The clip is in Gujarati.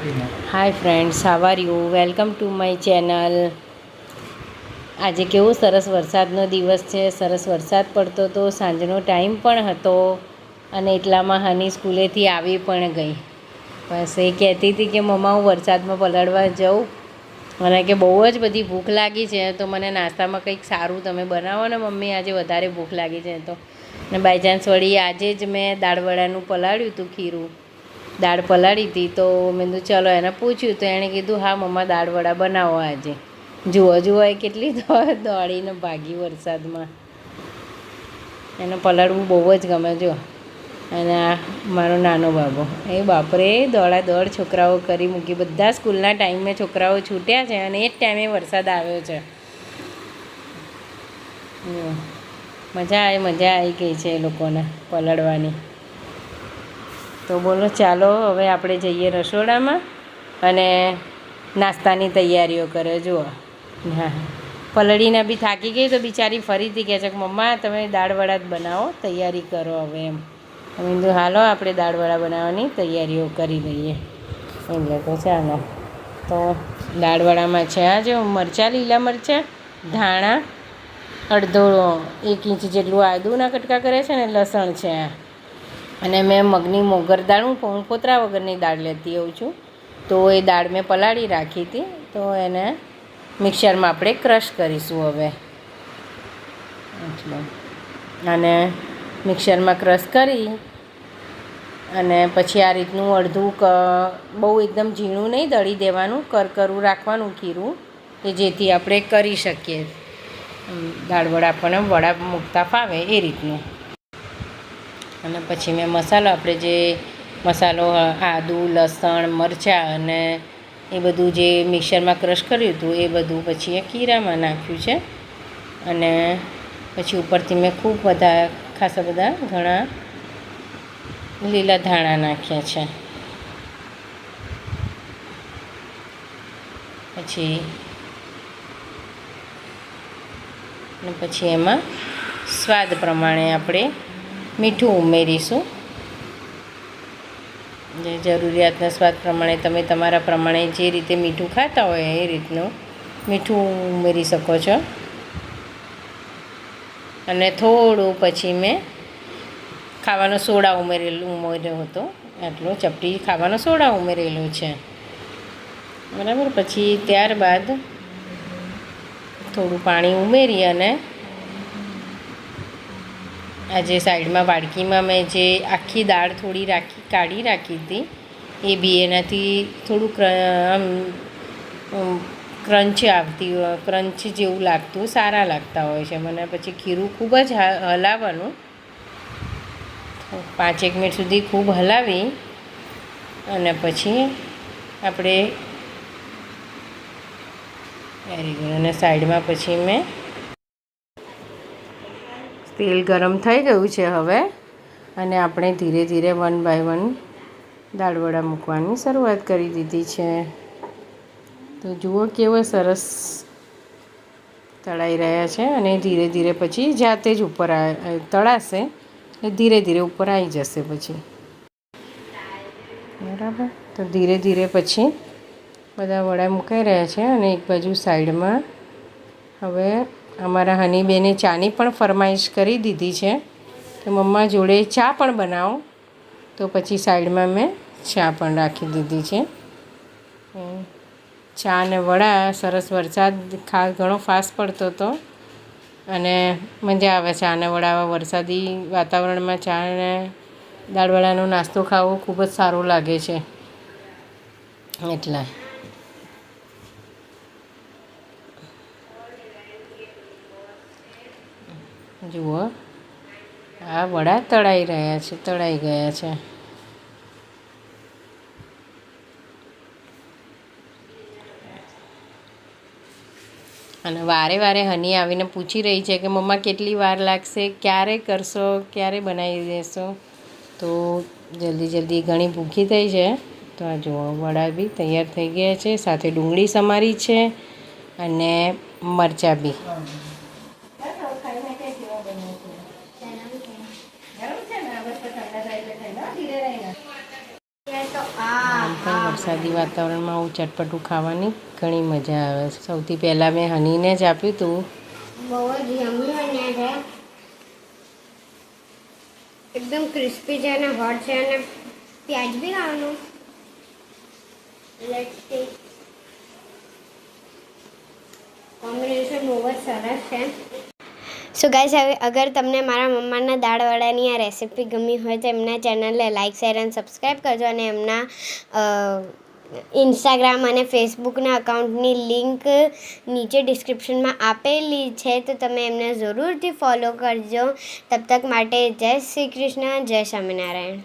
Hi friends, how are you? Welcome to my channel. આજે કેવો સરસ વરસાદનો દિવસ છે. સરસ વરસાદ પડતો હતો, સાંજનો ટાઈમ પણ હતો અને એટલામાં હની સ્કૂલેથી આવી પણ ગઈ. બસ એ કહેતી હતી કે મમ્મા હું વરસાદમાં પલળવા જાઉં અને કે બહુ જ બધી ભૂખ લાગી છે, તો મને નાસ્તામાં કંઈક સારું તમે બનાવો ને મમ્મી, આજે વધારે ભૂખ લાગી છે. તો ને બાય ચાન્સ વળી આજે જ મેં દાળવડાનું પલાળ્યું હતું, ખીરું દાળ પલાળી હતી. તો મેં કીધું ચલો એને પૂછ્યું તો એણે કીધું હા મમ્મા દાળવડા બનાવો આજે. જુઓ જુઓ એ કેટલી દોડીને ભાગી વરસાદમાં. એને પલાળવું બહુ જ ગમે. જો અને આ મારો નાનો બાબો, એ બાપરે દોડા દોડ છોકરાઓ કરી મૂકી. બધા સ્કૂલના ટાઈમે છોકરાઓ છૂટ્યા છે અને એ જ ટાઈમે વરસાદ આવ્યો છે. મજા આવી ગઈ છે એ લોકોને પલળવાની. તો બોલો ચાલો હવે આપણે જઈએ રસોડામાં અને નાસ્તાની તૈયારીઓ કરે. જુઓ હા, પલળીને બી થાકી ગઈ તો બિચારી ફરીથી કહે છે કે મમ્મા તમે દાળવડા જ બનાવો, તૈયારી કરો હવે એમ. અમે કીધું હાલો આપણે દાળવડા બનાવવાની તૈયારીઓ કરી દઈએ. એટલે તો ચાલો. તો દાળવડામાં છે આ જો મરચાં, લીલા મરચાં, ધાણા, અડધો 1 ઇંચ જેટલું આદુંના કટકા કર્યા છે ને લસણ છે. અને મેં મગની મોગર દાળ, હું ફોતરા વગરની દાળ લેતી હોઉં છું, તો એ દાળ મેં પલાળી રાખી હતી. તો એને મિક્સરમાં આપણે ક્રશ કરીશું હવે. અને મિક્સરમાં ક્રશ કરી અને પછી આ રીતનું અડધું બહુ એકદમ ઝીણું નહીં દળી દેવાનું, કરકરું રાખવાનું ખીરું, કે જેથી આપણે કરી શકીએ દાળવડા, આપણને વડા મૂકતા ફાવે એ રીતનું. અને પછી મેં મસાલો, આપણે જે મસાલો આદું, લસણ, મરચાં અને એ બધું જે મિક્સરમાં ક્રશ કર્યું હતું એ બધું પછી એ ખીરામાં નાખ્યું છે. અને પછી ઉપરથી મેં ખૂબ ખાસા બધા ઘણા લીલા ધાણા નાખ્યા છે. પછી એમાં સ્વાદ પ્રમાણે આપણે મીઠું ઉમેરીશું. જે જરૂરિયાતના સ્વાદ પ્રમાણે તમે તમારા પ્રમાણે જે રીતે મીઠું ખાતા હોય એ રીતનું મીઠું ઉમેરી શકો છો. અને થોડું પછી મેં ખાવાનો સોડા ઉમેર્યો હતો, આટલો ચપટી ખાવાનો સોડા ઉમેરેલો છે, બરાબર. પછી ત્યારબાદ થોડું પાણી ઉમેરી અને આ જે સાઈડમાં વાડકીમાં મેં જે આખી દાળ થોડી કાઢી રાખી હતી એ બી એનાથી થોડુંક ક્રંચ જેવું લાગતું, સારા લાગતા હોય છે મને. પછી ખીરું ખૂબ જ હલાવવાનું, 5-1 મિનિટ સુધી ખૂબ હલાવી અને પછી આપણે અને સાઈડમાં પછી મેં તેલ ગરમ થઈ ગયું છે હવે, અને આપણે ધીરે ધીરે 1 બાય 1 દાળવડા મૂકવાની શરૂઆત કરી દીધી છે. તો જુઓ કેવો સરસ તળાઈ રહ્યા છે અને ધીરે ધીરે પછી જાતે જ ઉપર તળાશે, ધીરે ધીરે ઉપર આવી જશે પછી, બરાબર. તો ધીરે ધીરે પછી બધા વડા મુકાઈ રહ્યા છે. અને એક બાજુ સાઈડમાં હવે અમારા હનીબેને ચાની પણ ફરમાઈશ કરી દીધી છે કે મમ્મા જોડે ચા પણ બનાવો. તો પછી સાઈડમાં મેં ચા પણ રાખી દીધી છે. ચા અને વડા સરસ. વરસાદ ઘણો ફાસ્ટ પડતો હતો અને મજા આવે ચા અને વડા. વરસાદી વાતાવરણમાં ચા અને દાળવડાનો નાસ્તો ખાવો ખૂબ જ સારો લાગે છે. એટલે જુઓ આ વડા તળાઈ ગયા છે. અને વારે વારે હની આવીને પૂછી રહી છે કે મમ્મા કેટલી વાર લાગશે, ક્યારે કરશો, ક્યારે બનાવી દેશો. તો જલ્દી ઘણી ભૂખી થઈ છે. તો આ જુઓ વડા બી તૈયાર થઈ ગયા છે, સાથે ડુંગળી સમારી છે અને મરચાં બી. આમ પણ વરસાદી વાતાવરણમાં આવું ચટપટું ખાવાની ઘણી મજા આવે છે. સૌથી પહેલાં મેં હનીને જ આપ્યું હતું. બહુ જ યમ્મી બન્યા છે, એકદમ ક્રિસ્પી છે અને હોટ છે અને પ્યાજ બી ખાવાનું. લેટ્સ ટેક કોમ્બિનેશન બહુ જ સરસ છે. સો ગાઈસ, હવે અગર તમને મારા મમ્માના દાળવડાની આ રેસીપી ગમી હોય તો એમના ચેનલને લાઇક, શેર અને સબસ્ક્રાઈબ કરજો અને એમના ઇન્સ્ટાગ્રામ અને ફેસબુકના અકાઉન્ટની લિંક નીચે ડિસ્ક્રિપ્શનમાં આપેલી છે, તો તમે એમને જરૂરથી ફોલો કરજો. તબ તક માટે જય શ્રી કૃષ્ણ, જય સ્વામિનારાયણ.